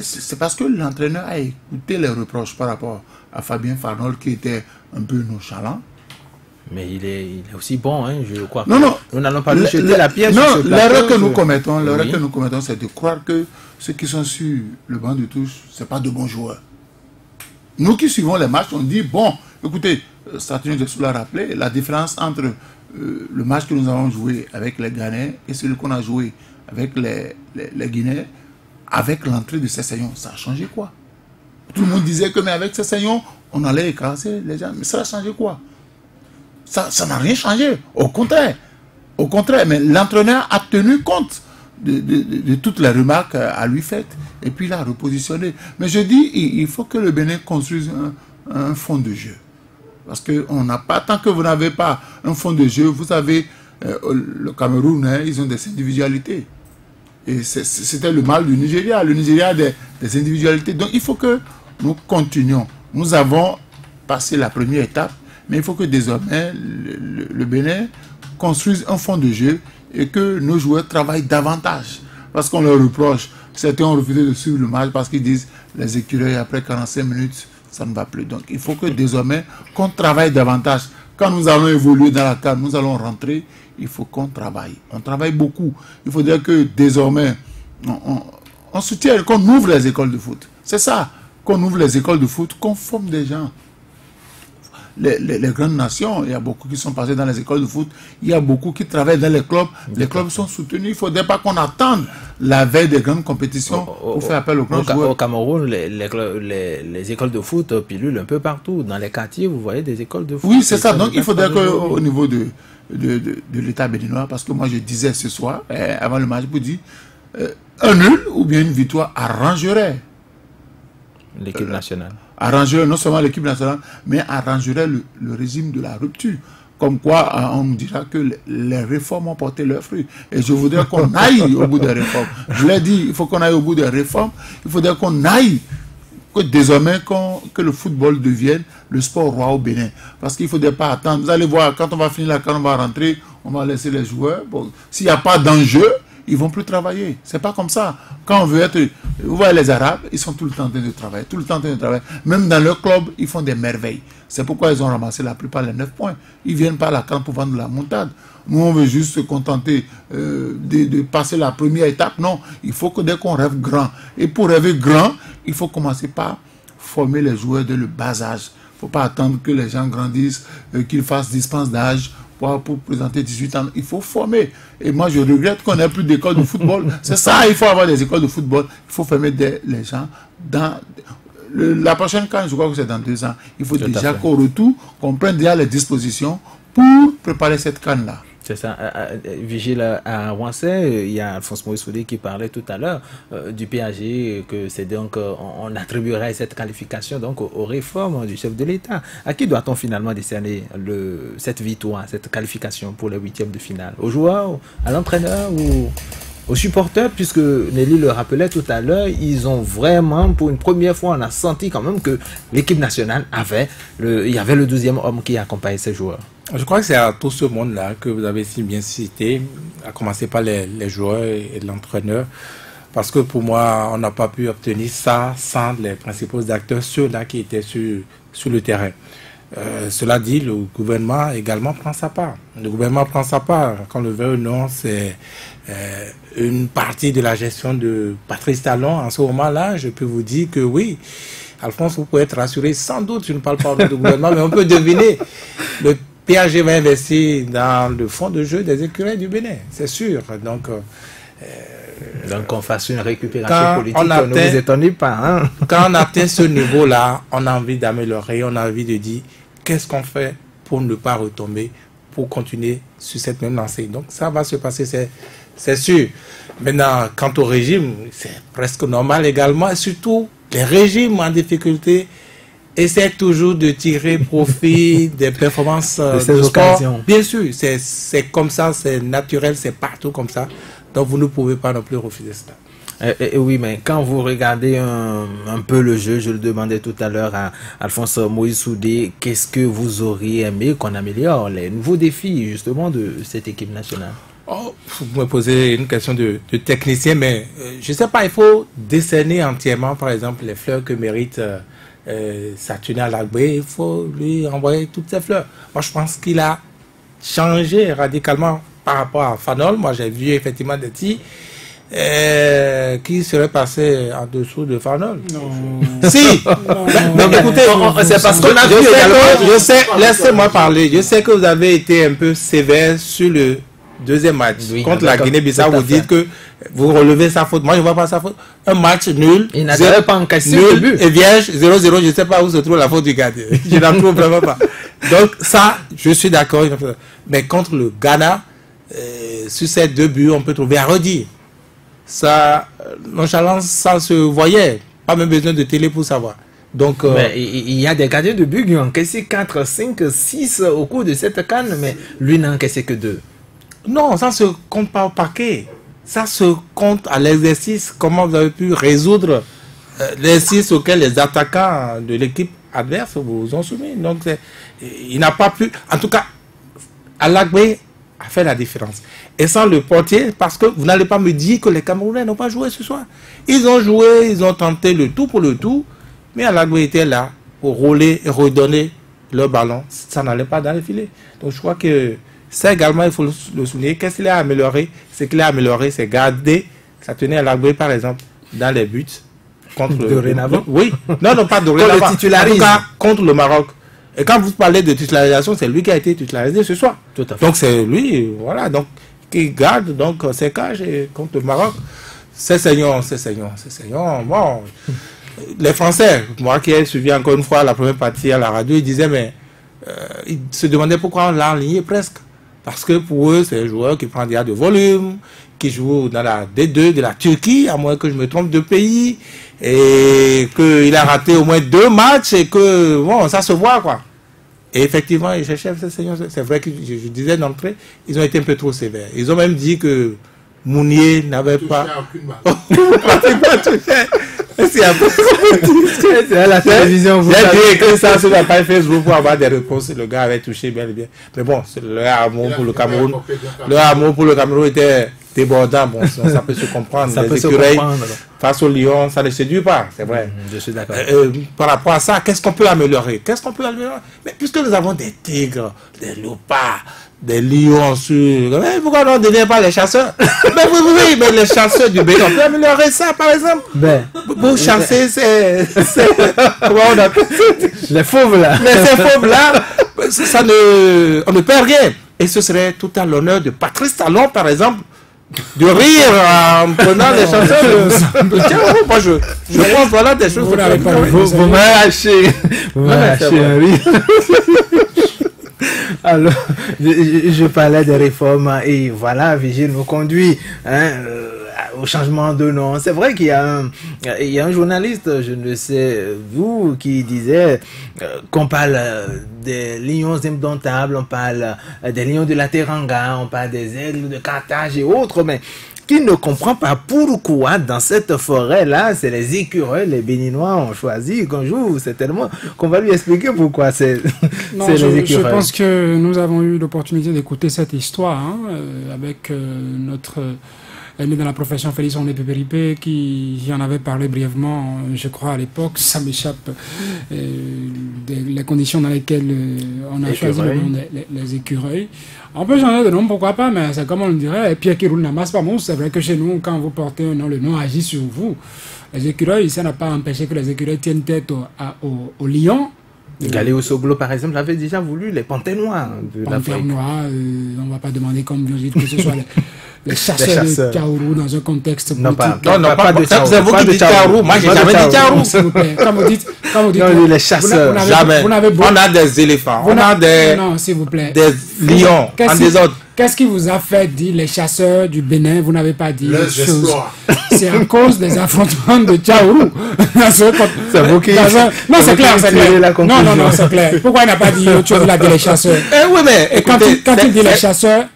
C'est parce que l'entraîneur a écouté les reproches par rapport à Fabien Farnol, qui était un peu nonchalant. Mais il est aussi bon, hein, je crois. Non. Nous n'allons pas lui jeter la pièce. Non, l'erreur que nous commettons, c'est de croire que ceux qui sont sur le banc de touche, ce n'est pas de bons joueurs. Nous qui suivons les matchs, on dit, bon, écoutez, Saturne de Soula a rappelé la différence entre le match que nous avons joué avec les Ghanéens et celui qu'on a joué avec les Guinéens, avec l'entrée de Cessignon. Ça a changé quoi? Tout le monde disait que mais avec Cessignon, on allait écraser les gens. Mais ça a changé quoi? Ça n'a rien changé. Au contraire, mais l'entraîneur a tenu compte de toutes les remarques à lui faites. Et puis il a repositionné. Mais je dis, il faut que le Bénin construise un fond de jeu. Parce que on n'a pas, tant que vous n'avez pas un fond de jeu, vous avez le Cameroun, hein, ils ont des individualités. Et c'était le mal du Nigeria. Le Nigeria a des individualités. Donc il faut que nous continuons. Nous avons passé la première étape, mais il faut que désormais le Bénin construise un fond de jeu et que nos joueurs travaillent davantage. Parce qu'on leur reproche, certains ont refusé de suivre le match parce qu'ils disent les écureuils après 45 minutes, ça ne va plus. Donc il faut que désormais qu'on travaille davantage. Quand nous allons évoluer dans la CAN, nous allons rentrer, il faut qu'on travaille. On travaille beaucoup. Il faut dire que désormais, on soutient, qu'on ouvre les écoles de foot. C'est ça, qu'on ouvre les écoles de foot, qu'on forme des gens. Les grandes nations, il y a beaucoup qui sont passés dans les écoles de foot, il y a beaucoup qui travaillent dans les clubs. Les clubs sont soutenus. Il ne faudrait pas qu'on attende la veille des grandes compétitions pour faire appel aux grands joueurs. Au Cameroun, les écoles de foot pilulent un peu partout. Dans les quartiers, vous voyez des écoles de foot. Oui, c'est ça. Donc il faudrait qu'au niveau de l'État béninois, parce que moi je disais ce soir, avant le match, je vous dis, un nul ou bien une victoire arrangerait l'équipe nationale. Arrangerait non seulement l'équipe nationale, mais arrangerait le régime de la rupture. Comme quoi, on nous dira que les réformes ont porté leurs fruits. Et je voudrais qu'on aille au bout des réformes. Je l'ai dit, il faut qu'on aille au bout des réformes. Il faudrait qu'on aille, que désormais, que le football devienne le sport roi au Bénin. Parce qu'il ne faudrait pas attendre. Vous allez voir, quand on va finir la CAN, on va rentrer, on va laisser les joueurs. Bon, s'il n'y a pas d'enjeu, ils ne vont plus travailler. Ce n'est pas comme ça. Quand on veut être... Vous voyez les Arabes, ils sont tout le temps en train de travailler. Tout le temps en train de travailler. Même dans leur club, ils font des merveilles. C'est pourquoi ils ont ramassé la plupart des 9 points. Ils ne viennent pas à la CAN pour vendre de la montade. Nous, on veut juste se contenter de passer la première étape. Non, il faut que dès qu'on rêve grand. Et pour rêver grand, il faut commencer par former les joueurs dès le bas âge. Il ne faut pas attendre que les gens grandissent, qu'ils fassent dispense d'âge pour présenter 18 ans. Il faut former. Et moi, je regrette qu'on n'ait plus d'école de football. C'est ça, il faut avoir des écoles de football. Il faut former les gens dans... La prochaine CAN, je crois que c'est dans 2 ans. Il faut déjà qu'au retour, qu'on prenne déjà les dispositions pour préparer cette CAN-là. C'est ça. Vigile à Wanset, il y a Alphonse Moïse Soudé qui parlait tout à l'heure du PAG, que c'est donc on attribuerait cette qualification donc aux réformes du chef de l'État. À qui doit-on finalement décerner cette victoire, cette qualification pour les huitièmes de finale? Aux joueurs, à l'entraîneur ou aux supporters? Puisque Nelly le rappelait tout à l'heure, ils ont vraiment, pour une première fois, on a senti quand même que l'équipe nationale il y avait le 12e homme qui accompagnait ces joueurs. Je crois que c'est à tout ce monde-là que vous avez si bien cité, à commencer par les joueurs et l'entraîneur, parce que pour moi, on n'a pas pu obtenir ça sans les principaux acteurs, ceux-là qui étaient sur le terrain. Cela dit, le gouvernement également prend sa part. Le gouvernement prend sa part. Quand le veut ou non, c'est une partie de la gestion de Patrice Talon. En ce moment-là, je peux vous dire que oui, Alphonse, vous pouvez être rassuré. Sans doute, je ne parle pas du gouvernement, mais on peut deviner. Le PAG va investir dans le fonds de jeu des écureuils du Bénin, c'est sûr. Donc on fasse une récupération politique, ne vous étonnez pas. Hein? Quand on atteint ce niveau-là, on a envie d'améliorer, on a envie de dire qu'est-ce qu'on fait pour ne pas retomber, pour continuer sur cette même lancée. Donc ça va se passer, c'est sûr. Maintenant, quant au régime, c'est presque normal également, et surtout les régimes en difficulté essaient toujours de tirer profit des performances de sport. Bien sûr, c'est comme ça, c'est naturel, c'est partout comme ça. Donc vous ne pouvez pas non plus refuser cela. Oui, mais quand vous regardez un peu le jeu, je le demandais tout à l'heure à Alphonse Moïse Soudé, qu'est-ce que vous auriez aimé qu'on améliore, les nouveaux défis justement de cette équipe nationale? Vous me posez une question de technicien, mais je ne sais pas, il faut décerner entièrement, par exemple, les fleurs que mérite Saturnin Alagbé. Il faut lui envoyer toutes ces fleurs. Moi, je pense qu'il a changé radicalement par rapport à Fanol. Moi, j'ai vu effectivement des petits qui seraient passés en dessous de Fanol. Non. Si. Non, écoutez, c'est parce qu'on a vu également. Je sais, laissez-moi parler. Je sais que vous avez été un peu sévère sur le deuxième match contre la Guinée-Bissau. Vous dites que vous relevez sa faute. Moi, je ne vois pas sa faute. Un match nul. Il n'avait pas encaissé le but. Et vierge, 0-0. Je ne sais pas où se trouve la faute du gardien. Je n'en trouve vraiment pas. Donc, ça, je suis d'accord. Mais contre le Ghana, sur ces deux buts, on peut trouver à redire. Ça, nonchalance, ça se voyait. Pas même besoin de télé pour savoir. Donc, mais il y a des gardiens de but qui ont encaissé 4, 5, 6 au cours de cette CAN, mais lui n'a encaissé que 2. Non, ça se compte pas au paquet. Ça se compte à l'exercice. Comment vous avez pu résoudre l'exercice auquel les attaquants de l'équipe adverse vous ont soumis. Donc, il n'a pas pu. En tout cas, Alagbé a fait la différence. Et sans le portier, parce que vous n'allez pas me dire que les Camerounais n'ont pas joué ce soir. Ils ont joué, ils ont tenté le tout pour le tout, mais Alagbé était là pour rouler et redonner le ballon. Ça n'allait pas dans les filets. Donc, je crois que ça également, il faut le souligner. Qu'est-ce qu'il a amélioré? Ce qu'il a amélioré, c'est garder Saturnin Alagbé, par exemple, dans les buts. Contre dorénavant? Oui. Non, pas dorénavant. En tout cas, contre le Maroc. Et quand vous parlez de titularisation, c'est lui qui a été titularisé ce soir. Tout à fait. Donc c'est lui, voilà, donc qui garde donc ses cages contre le Maroc. C'est saignant. Bon, les Français, moi qui ai suivi encore une fois la première partie à la radio, ils disaient, mais ils se demandaient pourquoi on l'a aligné presque. Parce que pour eux, c'est un joueur qui prend déjà de volume, qui joue dans la D2 de la Turquie, à moins que je me trompe de pays, et qu'il a raté au moins 2 matchs, et que, bon, ça se voit, quoi. Et effectivement, c'est vrai que je disais d'entrée, ils ont été un peu trop sévères. Ils ont même dit que Mounier n'avait pas... pratiquement touché. C'est un peu c'est à la télévision. J'ai dit que ça sur la page Facebook pour avoir des réponses. Le gars avait touché bien et bien. Mais bon, leur amour pour le Cameroun. Leur amour pour le Cameroun était débordant. Bon, ça peut se comprendre. Ça les peut écureuils, se comprendre. face au lion, ça ne séduit pas. C'est vrai. Je suis d'accord. Par rapport à ça, qu'est-ce qu'on peut améliorer? Mais puisque nous avons des tigres, des léopards, des lions sur... Pourquoi on ne devient pas les chasseurs? Mais oui, mais les chasseurs du Bénin, on peut améliorer ça, par exemple. Pour chasser, c'est... Comment on appelle ça? Les fauves, là. Mais ces fauves-là, on ne perd rien. Et ce serait tout à l'honneur de Patrice Talon, par exemple, de rire en prenant les chasseurs. Moi, je pense, voilà des choses... Vous m'arrachez un rire. Alors, je parlais des réformes et voilà, Vigile nous conduit au changement de nom. C'est vrai qu'il y a un journaliste, je ne sais vous, qui disait qu'on parle des lions indomptables, on parle des lions de la Teranga, on parle des aigles de Carthage et autres, mais qui ne comprend pas pourquoi dans cette forêt-là, c'est les écureuils, les Béninois ont choisi qu'on joue. C'est tellement qu'on va lui expliquer pourquoi c'est les écureuils. Je pense que nous avons eu l'opportunité d'écouter cette histoire avec notre aîné dans la profession, Félix Ondé-Pépéripé, qui en avait parlé brièvement, je crois, à l'époque. Ça m'échappe les conditions dans lesquelles on a choisi le nom les écureuils. On peut changer de nom, pourquoi pas, mais c'est comme on le dirait, Pierre qui roule n'amasse pas mousse. C'est vrai que chez nous, quand vous portez un nom, le nom agit sur vous. Les écureuils, ça n'a pas empêché que les écureuils tiennent tête aux lions. Galéo Soglo, par exemple, avait déjà voulu les panthères noires de l'Afrique. Panthères noires, on ne va pas demander comme Biogide que ce soit les chasseurs de Tchaourou dans un contexte politique. Non, pas de Tchaourou. C'est vous qui dites Tchaourou. Moi, j'ai jamais dit Tchaourou. S'il vous plaît. Quand vous dites les chasseurs, jamais. On a des éléphants, on a des lions, en désordre. Qu'est-ce qui vous a fait dire les chasseurs du Bénin? Vous n'avez pas dit les choses. C'est à cause des affrontements de Tchaourou. C'est vous qui... Non, c'est clair, c'est clair. Non, c'est clair. Pourquoi il n'a pas dit autre chose? Il a dit les chasseurs. Oui, mais écoutez, quand il dit les chasseurs,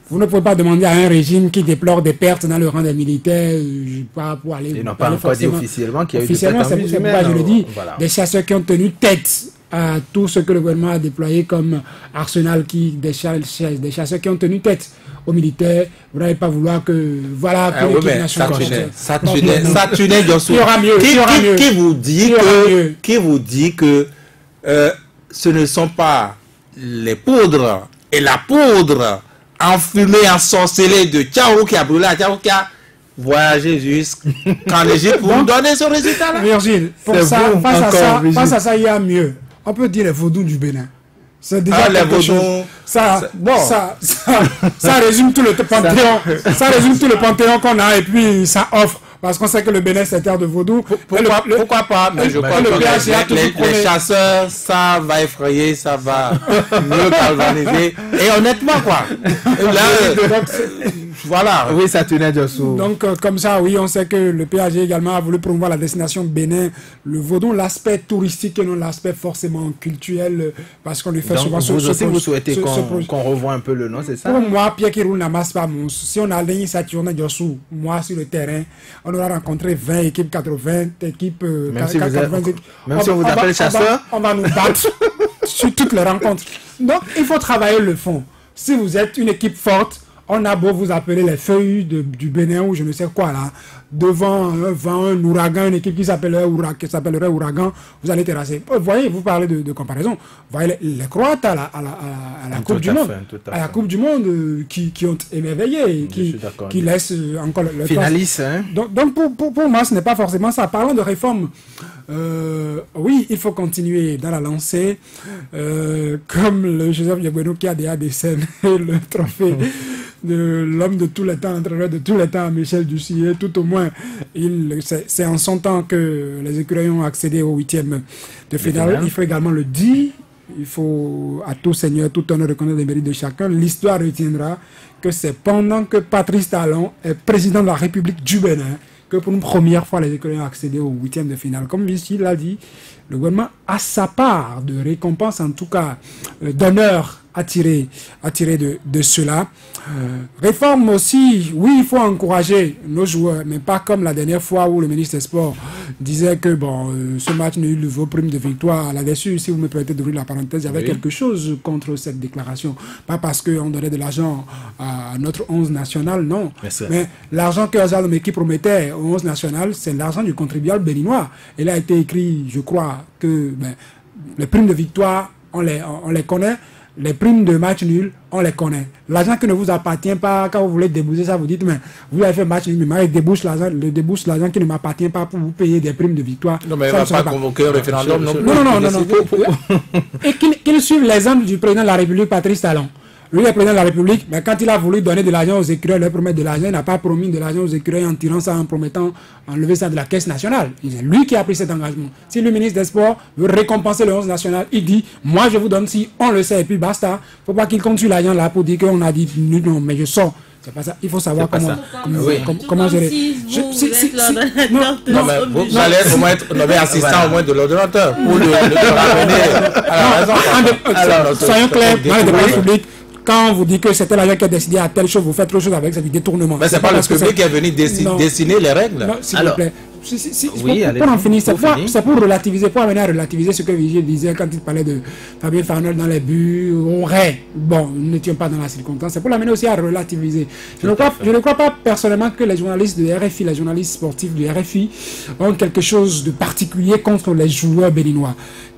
vous ne pouvez pas demander à un régime qui déplore des pertes dans le rang des militaires pour aller... Ils n'ont pas encore dit officiellement qu'il y a eu des pertes. Officiellement, c'est pourquoi je le dis. Des chasseurs qui ont tenu tête à tout ce que le gouvernement a déployé comme arsenal, des chasseurs qui ont tenu tête aux militaires. Vous n'allez pas vouloir que... Voilà, que l'équipe nationale... Ça tunait, Jossou. Il y aura mieux. Qui vous dit que ce ne sont pas les poudres et la poudre enfumée, ensorcelée de Tchaourou qui a brûlé à Tchaourou qui a voyagé jusqu'en Égypte pour nous donner ce résultat-là. Virgile, face à ça, il y a mieux. On peut dire les vaudous du Bénin. C'est déjà quelque chose. Ça résume tout le panthéon. Ça résume tout le panthéon qu'on a et puis ça offre. Parce qu'on sait que le Bénin, c'est terre de vaudou. Pourquoi pas? Mais je crois que les chasseurs, ça va effrayer, ça va mieux galvaniser. Et honnêtement, quoi. Là, voilà. Oui, ça tenait dessous. Donc, comme ça, oui, on sait que le PAG également a voulu promouvoir la destination Bénin, le vaudou, l'aspect touristique et non l'aspect forcément culturel, parce qu'on lui fait souvent vous souhaitez qu'on revoie un peu le nom, c'est ça? Pour moi, Pierre qui roule n'amasse pas mousse. Si on a ligné ça tourne dessous, moi sur le terrain, on aura rencontré 20 équipes, 80 équipes, même si on vous appelle chasseur, on va nous battre sur toutes les rencontres. Donc, il faut travailler le fond. Si vous êtes une équipe forte, on a beau vous appeler les feuilles du Bénin ou je ne sais quoi là, devant un vent, un ouragan, une équipe qui s'appellerait Ouragan, vous allez terrasser. Vous voyez, vous parlez de comparaison. Vous voyez les Croates à la Coupe du Monde, à la Coupe du Monde qui ont émerveillé, qui laissent encore le finaliste. Hein? Donc pour moi, ce n'est pas forcément ça. Parlons de réforme. Oui, il faut continuer dans la lancée. Comme le Joseph Yagouenou qui a déjà décerné le trophée de l'homme de tous les temps, l'entraîneur de tous les temps, Michel Ducier, tout au moins, c'est en son temps que les écureuils ont accédé au 8e de finale. Il faut également le dire, il faut à tout seigneur, tout honneur reconnaître les mérites de chacun. L'histoire retiendra que c'est pendant que Patrice Talon est président de la République du Bénin que pour une première fois les écureuils ont accédé au 8e de finale. Comme Vichy l'a dit, le gouvernement a sa part de récompense, en tout cas d'honneur à tirer de cela. Réforme aussi, oui, il faut encourager nos joueurs, mais pas comme la dernière fois où le ministre des Sports disait que ce match nul vaut prime de victoire. Là-dessus, si vous me permettez d'ouvrir la parenthèse, il y avait quelque chose contre cette déclaration. Pas parce qu'on donnait de l'argent à notre 11 national, non. Mais l'argent que Azalomeki promettait au 11 national, c'est l'argent du contribuable béninois. Et là a été écrit, je crois, que les primes de victoire, on les connaît. Les primes de match nul, on les connaît. L'argent qui ne vous appartient pas, quand vous voulez débourser ça, vous dites, mais vous avez fait match nul, mais il débouche l'argent qui ne m'appartient pas pour vous payer des primes de victoire. Non, mais il ne va pas convoquer un référendum. Non. Et qu'il suive l'exemple du président de la République, Patrice Talon. Lui, le président de la République, mais quand il a voulu donner de l'argent aux écureuils, leur promettre de l'argent, il n'a pas promis de l'argent aux écureuils en tirant ça, en promettant enlever ça de la caisse nationale. C'est lui qui a pris cet engagement. Si le ministre des Sports veut récompenser le 11 national, il dit, moi je vous donne si on le sait, et puis basta. Il ne faut pas qu'il compte sur l'argent là pour dire qu'on a dit, non, mais je sors. C'est pas ça. Il faut savoir comment gérer. Non, mais vous allez au moins être nommé assistant au moins de l'ordonnateur pour le ramener à la raison. Soyons clairs, dans les débats publics, quand on vous dit que c'était l'argent qui a décidé à telle chose, vous faites autre chose avec, c'est du détournement. Mais c'est pas le public qui est venu dessiner les règles. Non, s'il vous plaît. Pour en finir, c'est pour relativiser, pour amener à relativiser ce que Vigile disait quand il parlait de Fabien Farnol dans les buts, bon, nous n'étions pas dans la circonstance, c'est pour l'amener aussi à relativiser. Je ne crois pas personnellement que les journalistes de RFI, les journalistes sportifs de RFI ont quelque chose de particulier contre les joueurs béninois.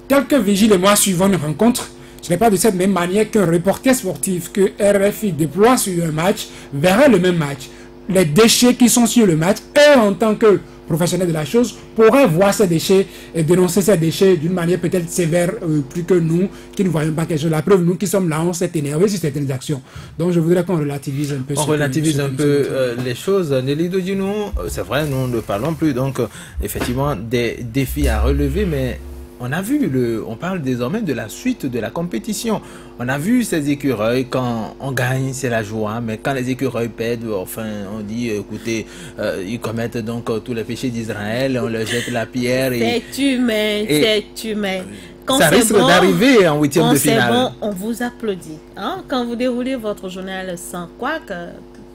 Tel que Vigile et moi suivons une rencontre, ce n'est pas de cette même manière qu'un reporter sportif que RFI déploie sur un match verrait le même match. Les déchets qui sont sur le match, et en tant que professionnel de la chose, pourraient voir ces déchets et dénoncer ces déchets d'une manière peut-être sévère, plus que nous, qui ne voyons pas quelque chose. La preuve, nous qui sommes là, on s'est énervé sur certaines actions. Donc je voudrais qu'on relativise un peu. On relativise un peu les choses. Nelly Dodinou, c'est vrai, nous ne parlons plus. Donc effectivement, des défis à relever, mais on a vu, on parle désormais de la suite de la compétition. On a vu ces écureuils, quand on gagne, c'est la joie, mais quand les écureuils perdent, enfin, on dit, écoutez, ils commettent donc tous les péchés d'Israël, on leur jette la pierre. C'est humain, c'est humain. Quand ça risque d'arriver en huitième de finale. Quand c'est bon, on vous applaudit. Hein? Quand vous déroulez votre journal sans quoi que,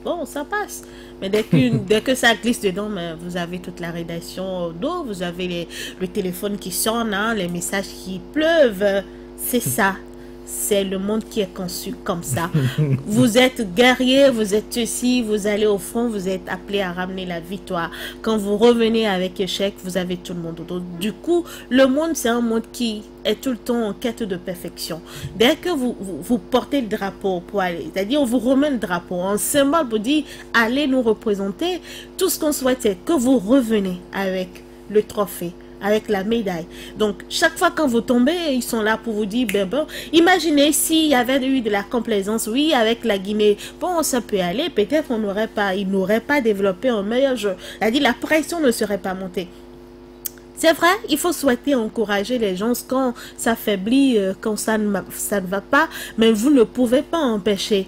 bon, ça passe. Mais dès que ça glisse dedans, vous avez toute la rédaction au dos, vous avez le téléphone qui sonne, hein, les messages qui pleuvent. C'est ça. C'est le monde qui est conçu comme ça. Vous êtes guerrier, vous êtes ceci, vous allez au front, vous êtes appelé à ramener la victoire. Quand vous revenez avec échec, vous avez tout le monde autour. Du coup, le monde, c'est un monde qui est tout le temps en quête de perfection. Dès que vous portez le drapeau pour aller, c'est-à-dire on vous remet le drapeau, un symbole pour dire allez nous représenter, tout ce qu'on souhaite, c'est que vous revenez avec le trophée, avec la médaille. Donc, chaque fois quand vous tombez, ils sont là pour vous dire, bon, imaginez s'il y avait eu de la complaisance, oui, avec la Guinée, bon, ça peut aller, peut-être ils n'auraient pas développé un meilleur jeu. C'est-à-dire, la pression ne serait pas montée. C'est vrai, il faut souhaiter encourager les gens quand ça faiblit, quand ça ne va pas, mais vous ne pouvez pas empêcher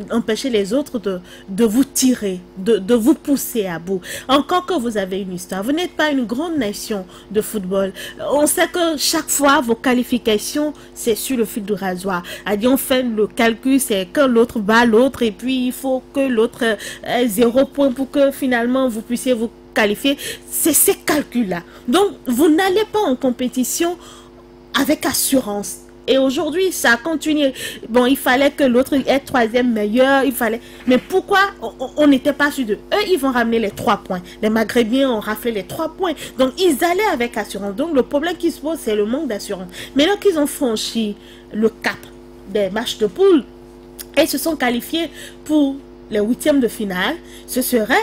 empêcher les autres de vous tirer, de vous pousser à bout. Encore que vous avez une histoire, vous n'êtes pas une grande nation de football. On sait que chaque fois, vos qualifications, c'est sur le fil du rasoir. C'est-à-dire, on fait le calcul, c'est que l'autre bat l'autre et puis il faut que l'autre ait 0 point pour que finalement vous puissiez vous qualifié, c'est ces calculs-là. Donc, vous n'allez pas en compétition avec assurance. Et aujourd'hui, ça a continué. Bon, il fallait que l'autre ait 3e meilleur, il fallait... Mais pourquoi on n'était pas sûr d'eux? Eux, ils vont ramener les 3 points. Les Maghrébiens ont raflé les 3 points. Donc, ils allaient avec assurance. Donc, le problème qui se pose, c'est le manque d'assurance. Maintenant qu'ils ont franchi le cap des matchs de poule et se sont qualifiés pour les 8e de finale, ce serait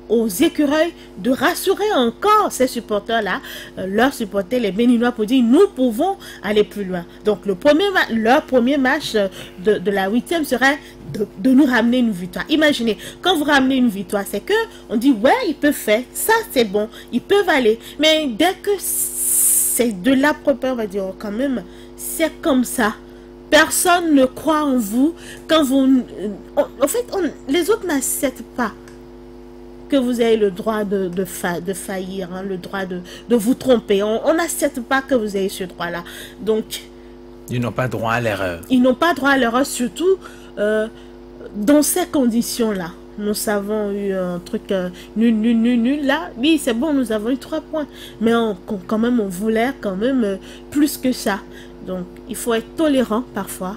aux écureuils de rassurer encore ces supporters-là, leurs supporters, les Béninois, pour dire nous pouvons aller plus loin. Donc leur premier match de la 8e serait de nous ramener une victoire. Imaginez, quand vous ramenez une victoire, c'est que on dit ouais, ils peuvent faire, ça c'est bon, ils peuvent aller. Mais dès que c'est de la propre, on va dire quand même, c'est comme ça. Personne ne croit en vous quand vous... En fait, les autres n'acceptent pas que vous avez le droit de faillir, hein, le droit de vous tromper. On n'accepte pas que vous ayez ce droit-là. Donc, ils n'ont pas droit à l'erreur. Ils n'ont pas droit à l'erreur, surtout dans ces conditions-là. Nous avons eu un truc nul. Là, oui, c'est bon, nous avons eu 3 points. Mais quand même, on voulait quand même plus que ça. Donc, il faut être tolérant parfois.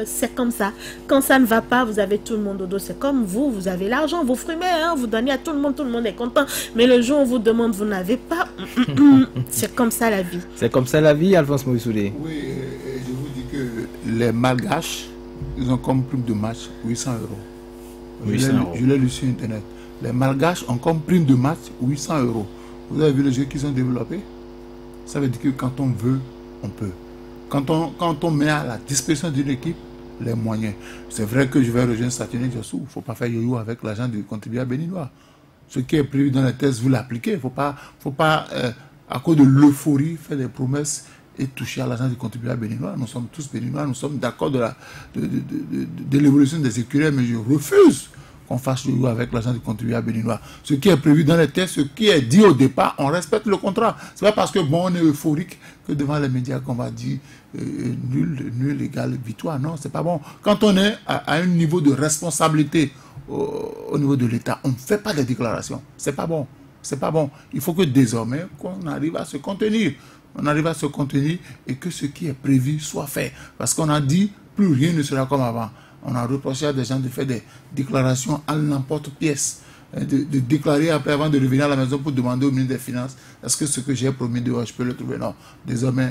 C'est comme ça. Quand ça ne va pas, vous avez tout le monde au dos. C'est comme vous avez l'argent, vous frimez, hein, vous donnez à tout le monde est content. Mais le jour où on vous demande, vous n'avez pas. C'est comme ça la vie. C'est comme ça la vie, Alphonse Moïsoulé. Oui, je vous dis que les Malgaches, ils ont comme prime de match 800 euros. Je l'ai lu sur Internet. Les Malgaches ont comme prime de match 800 euros. Vous avez vu le jeu qu'ils ont développé? Ça veut dire que quand on veut, on peut. Quand on met à la disposition d'une équipe, les moyens. C'est vrai que je vais rejoindre Saturnin Djossou. Il ne faut pas faire yo-yo avec l'argent du contribuable béninois. Ce qui est prévu dans les tests, vous l'appliquez. Il ne faut pas à cause de l'euphorie, faire des promesses et toucher à l'argent du contribuable béninois. Nous sommes tous béninois, nous sommes d'accord de l'évolution des écureuils, mais je refuse qu'on fasse le avec l'argent du contribuable béninois. Ce qui est prévu dans les tests, ce qui est dit au départ, on respecte le contrat. C'est pas parce que bon, on est euphorique que devant les médias qu'on va dire nul égale victoire. Non, c'est pas bon. Quand on est à un niveau de responsabilité au niveau de l'État, on ne fait pas de déclarations. C'est pas bon. C'est pas bon. Il faut que désormais qu'on arrive à se contenir. On arrive à se contenir et que ce qui est prévu soit fait. Parce qu'on a dit, plus rien ne sera comme avant. On a reproché à des gens de faire des déclarations à l'emporte-pièce, de déclarer après avant de revenir à la maison pour demander au ministre des Finances est-ce que ce que j'ai promis dehors, je peux le trouver. Non. Désormais,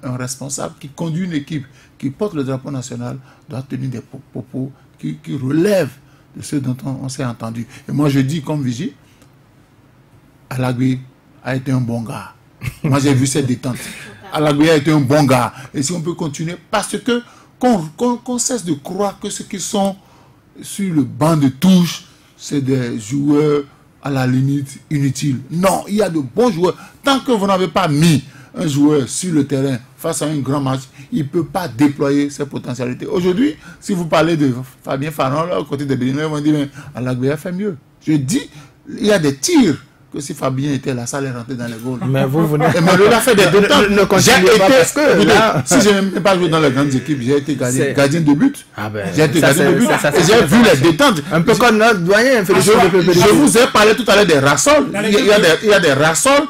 un responsable qui conduit une équipe, qui porte le drapeau national, doit tenir des propos qui relèvent de ceux dont on s'est entendu. Et moi, je dis comme Vigie, Alagui a été un bon gars. Moi, j'ai vu cette détente. Alagui a été un bon gars. Et si on peut continuer, parce que qu'on cesse de croire que ceux qui sont sur le banc de touche, c'est des joueurs à la limite inutiles. Non, il y a de bons joueurs. Tant que vous n'avez pas mis un joueur sur le terrain face à un grand match, il ne peut pas déployer ses potentialités. Aujourd'hui, si vous parlez de Fabien Fanon, à côté de Béninois, ils vont dire, mais Alagui a fait mieux. Je dis, il y a des tirs que si Fabien était là, ça allait rentrer dans les goals. Mais vous venez... Mais il a fait des détentes. Ne continuez pas parce que là... Si je n'ai pas joué dans les grandes équipes, j'ai été gardien de but. Ah ben, j'ai été gardien de but. Et j'ai vu les détentes. Un peu comme notre doyen. Je vous ai parlé tout à l'heure des rassols. Il y a des rassols.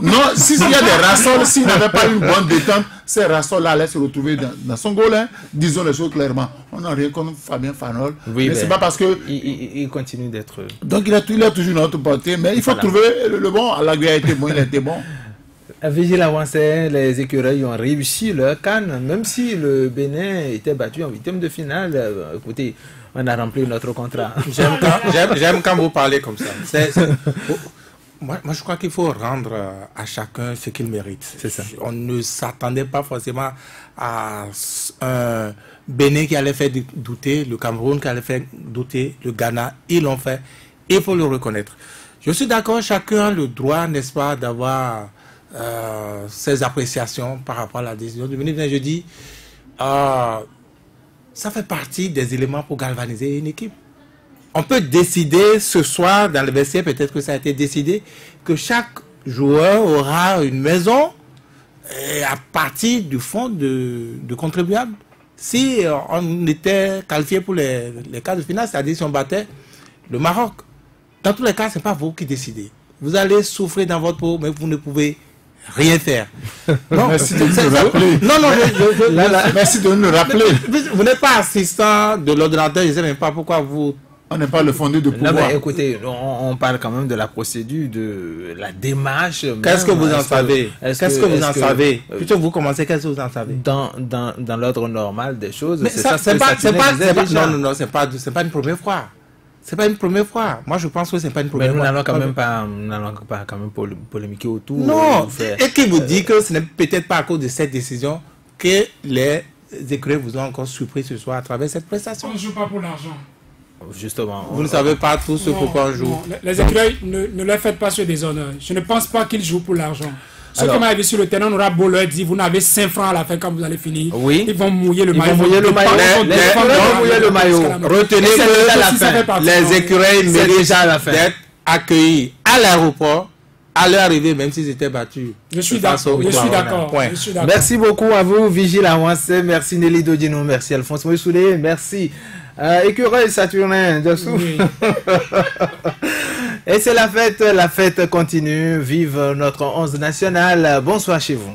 Non, s'il y a des rassols, s'il n'avait pas une bonne détente, ces rassols-là allaient se retrouver dans son goal. Hein. Disons les choses clairement. On n'a rien contre Fabien Fanol. Oui, mais c'est pas parce que... Il continue d'être... Donc il a toujours une autre portée. Mais il faut trouver le bon. Alagui a été bon, il a été bon. Vigile avancé, les écureuils ont réussi leur canne, même si le Bénin était battu en 8e de finale. Écoutez, on a rempli notre contrat. J'aime quand vous parlez comme ça. Moi, je crois qu'il faut rendre à chacun ce qu'il mérite. C'est ça. On ne s'attendait pas forcément à un Bénin qui allait faire douter, le Cameroun qui allait faire douter, le Ghana. Ils l'ont fait. Il faut le reconnaître. Je suis d'accord, chacun a le droit, n'est-ce pas, d'avoir ses appréciations par rapport à la décision du ministre. Je dis, ça fait partie des éléments pour galvaniser une équipe. On peut décider ce soir, dans le vestiaire, peut-être que ça a été décidé, que chaque joueur aura une maison à partir du fonds de contribuables. Si on était qualifié pour les quarts de finale, c'est-à-dire si on battait le Maroc, dans tous les cas, ce n'est pas vous qui décidez. Vous allez souffrir dans votre peau, mais vous ne pouvez rien faire. Non, merci de nous rappeler. Merci de nous rappeler. Vous n'êtes pas assistant de l'ordinateur, je ne sais même pas pourquoi vous... On n'est pas le fondé de pouvoir. Non, mais écoutez, on parle quand même de la procédure, de la démarche. Qu'est-ce que vous en savez? Qu'est-ce que vous en savez? Plutôt vous commencez, qu'est-ce que vous en savez? Dans l'ordre normal des choses, c'est ça. Non, c'est pas une première fois. C'est pas une première fois. Moi, je pense que c'est pas une première fois. Mais nous n'allons pas quand même polémiquer autour. Non. Et qui vous dit que ce n'est peut-être pas à cause de cette décision que les écureuils vous ont encore surpris ce soir à travers cette prestation? On ne joue pas pour l'argent. Justement. Vous ne savez pas tout ce pourquoi on joue. Les écureuils, ne leur faites pas ce déshonneur. Je ne pense pas qu'ils jouent pour l'argent. Ceux qui m'ont vu sur le terrain, on aura beau leur dire, vous n'avez 5 francs à la fin quand vous allez finir. Oui. Ils vont mouiller le maillot. Retenez que les écureuils méritent d'être accueillis à l'aéroport à leur arrivée, même s'ils étaient battus. Je suis d'accord. Merci beaucoup à vous, Vigile Avancé. Merci Nelly Dodino. Merci Alphonse Moïsoulé. Merci Écureuil Saturnin Djossou. Oui. Et c'est la fête continue. Vive notre 11 national. Bonsoir chez vous.